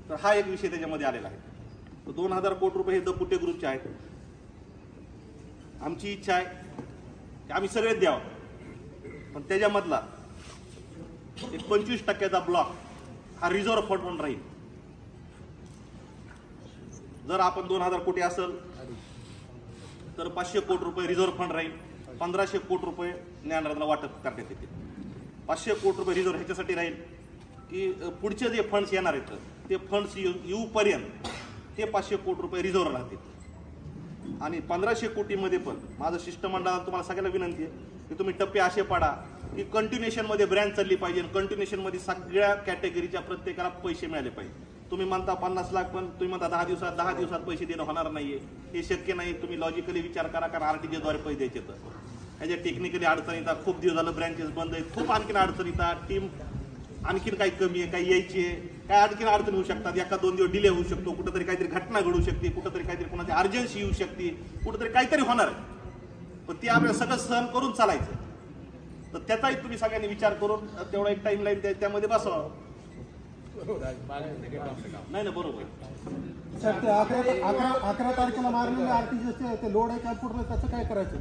तर हा एक विषय त्याच्यामध्ये आलेला आहे. तर 2000 कोटी रुपये हे दपुटे ग्रुपचे आहेत. आमची इच्छा आहे की आम्ही सगळेच द्यावं, पण त्याच्यामधला एक 25% ब्लॉक हा रिझर्व्ह फंड म्हणून राहील. जर आपण 2000 कोटी असेल तर 500 कोटी रुपये रिझर्व्ह फंड राहील, 1500 कोटी रुपये ज्ञानरत्न वाटप करण्यात येतील. 500 कोटी रुपये रिझर्व्ह ह्याच्यासाठी राहील की पुढचे जे फंड्स येणार आहेत ते फंड्स येऊपर्यंत ते 500 कोटी रुपये रिझर्व्ह राहतील. आणि 1500 कोटीमध्ये पण माझं शिष्टमंडळाला तुम्हाला सगळ्याला विनंती आहे की तुम्ही टप्पे असे पाडा की कंटिन्युएशनमध्ये ब्रँच चालली पाहिजे, कंटिन्युएशनमध्ये सगळ्या कॅटेगरीच्या प्रत्येकाला पैसे मिळाले पाहिजे. तुम्ही म्हणता 50 लाख, पण तुम्ही म्हणता 10 दिवसात पैसे देणं होणार नाहीये, हे शक्य नाही. तुम्ही लॉजिकली विचार करा, कारण आरटीजीएस द्वारे पैसे द्यायचे तर ह्याच्या टेक्निकली अडचण येतात. खूप दिवस झालं ब्रँचेस बंद आहेत, खूप आणखीन अडचण येतात. टीम आणखीन काही कमी आहे, काही यायची आहे, काय आणखीन अडचण होऊ शकतात. एका 2 दिवस डिले होऊ शकतो, कुठंतरी काहीतरी घटना घडू शकते, कुठंतरी काहीतरी कोणाची अर्जन्सी येऊ शकते, कुठंतरी काहीतरी होणार आहे. पण ते आपल्याला सगळं सहन करून चालायचं. तर त्याचाही तुम्ही सगळ्यांनी विचार करून तेवढा एक टाइम लाईन त्यामध्ये बसवा. नाही ना, बरोबर. सर, ते 11 तारखेला मारलेले आरटीजीएसचे ते लोड आहे काय पुढलं, त्याचं काय करायचं?